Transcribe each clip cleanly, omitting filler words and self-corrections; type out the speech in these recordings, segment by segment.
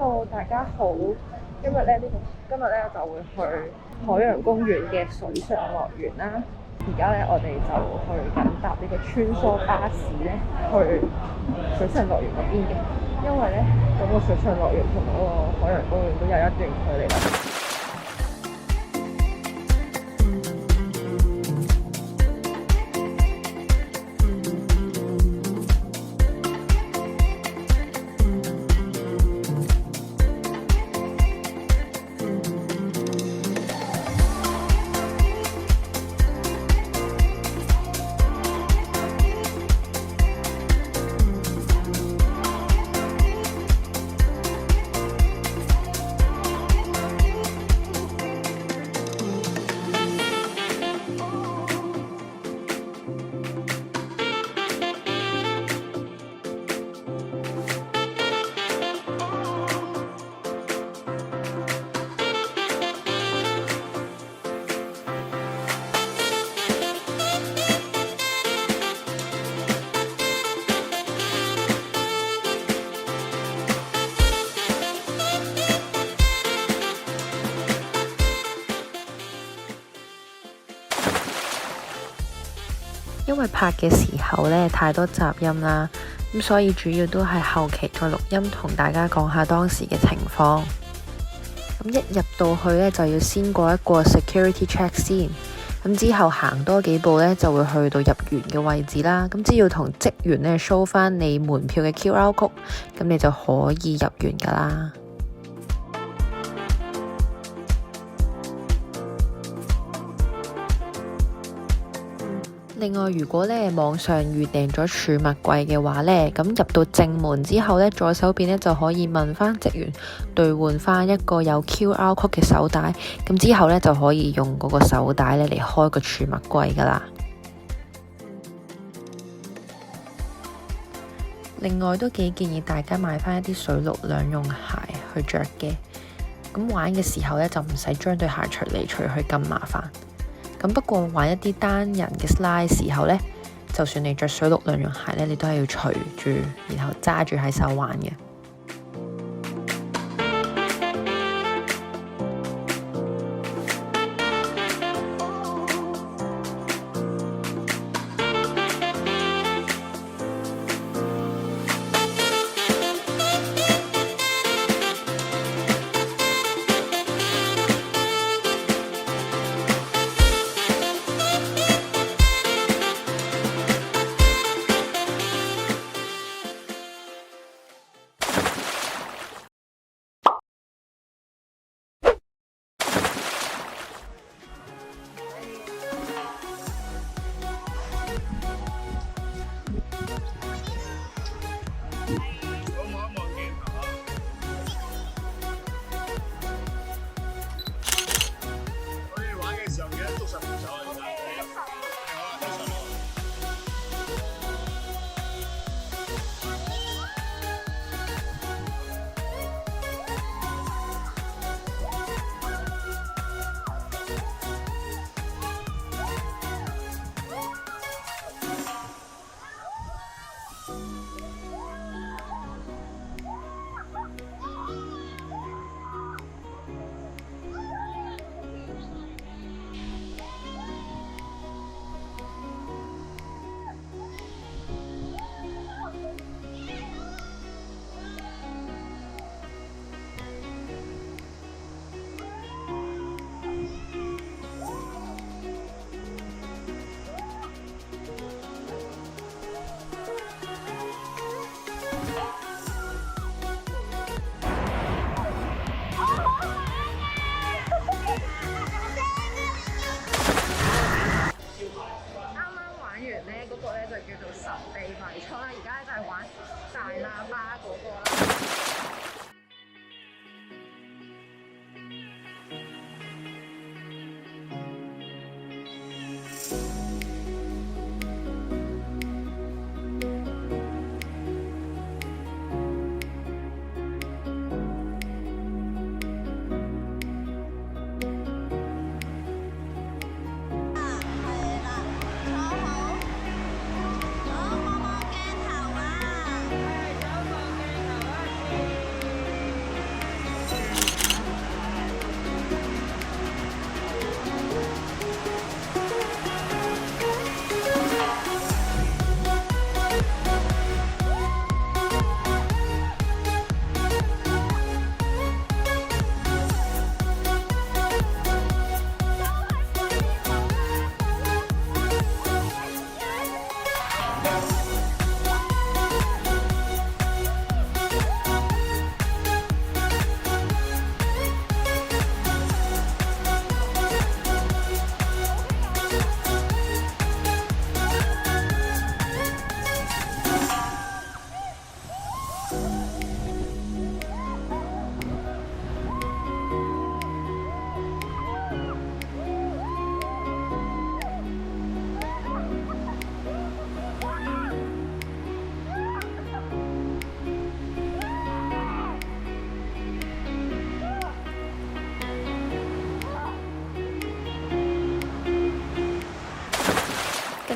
Hello，大家好。今日咧就會去海洋公園嘅水上樂園啦。而家咧我哋就去緊搭呢個穿梭巴士咧去水上樂園嗰邊嘅，因為咧咁個水上樂園同嗰個海洋公園都有一段距離啦。因為拍嘅時候呢太多雜音啦，咁所以主要都係後期再錄音同大家講下當時嘅情況。咁一入到去呢，就要先過一個 security check 先，咁之後行多幾步呢，就會去到入園嘅位置啦。咁只要同職員呢 show 翻你門票嘅 QR code， 咁你就可以入園噶啦。另外，如果咧網上預訂咗儲物櫃嘅話呢，咁入到正門之後呢，左手邊呢就可以問翻職員兌換翻一個有 QR code 嘅手帶，咁之後呢就可以用嗰個手帶咧嚟開個儲物櫃噶啦。另外都幾建議大家買翻一啲水陸兩用鞋去着嘅，咁玩嘅時候呢，就唔使將對鞋除嚟除去咁麻煩。咁不過玩一啲單人嘅 slide 時候呢，就算你着水陸兩用鞋呢，你都係要除住，然後揸住喺手玩嘅。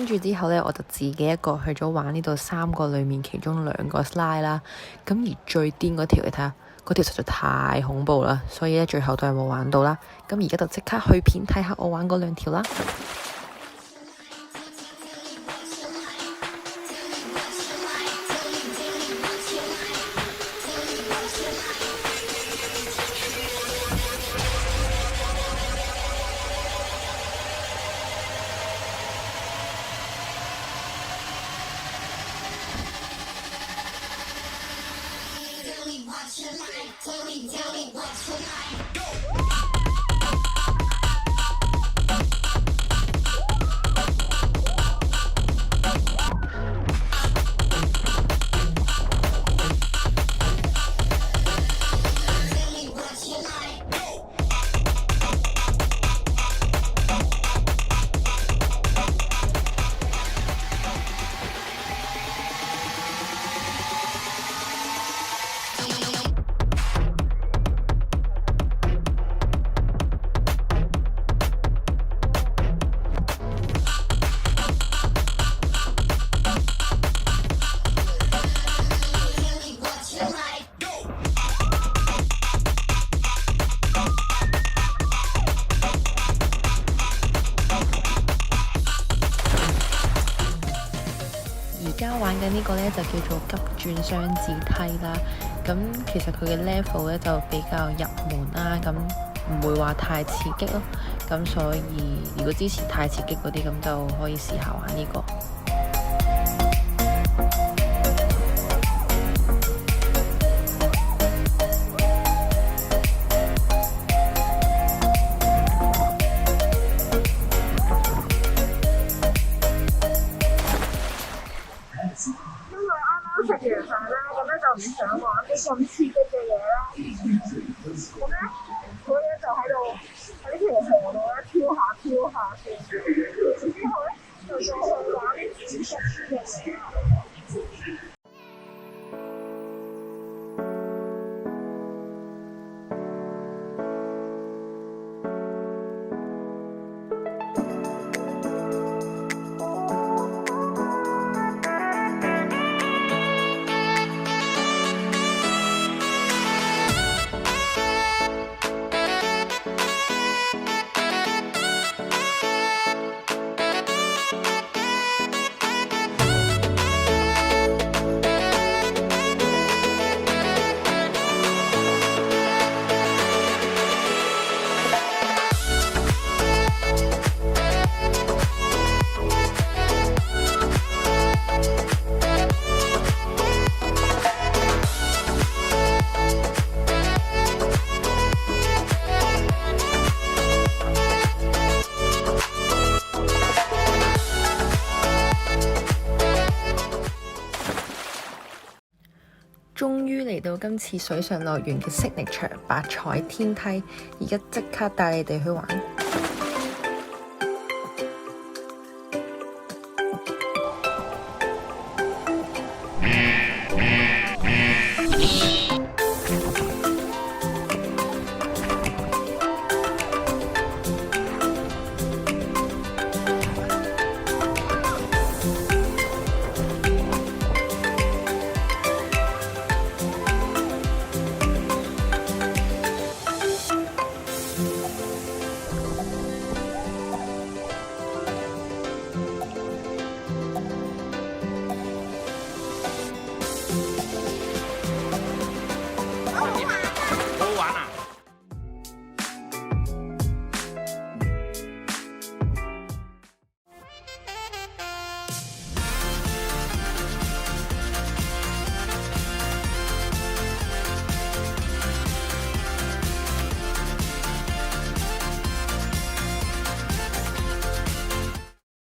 跟住之後呢，我就自己一個去咗玩呢度3個裡面其中2個 slide 啦。咁而最癲嗰條，你睇下，嗰條實在太恐怖啦，所以呢，最後都係冇玩到啦。咁而家就即刻去片睇下我玩嗰2條啦。而家玩緊呢個呢，就叫做急轉雙子梯啦。咁其實佢嘅 level 呢就比較入門啦，咁唔會話太刺激咯。咁所以如果之前太刺激嗰啲，咁就可以試下玩呢個。食完飯啦，咁咧就唔想玩啲咁刺激嘅嘢啦。咁咧，佢咧就喺條河度咧跳下先。之後咧就再去玩啲刺激嘅嘢。終於嚟到今次水上樂園嘅 signature 白彩天梯，而家即刻帶你哋去玩。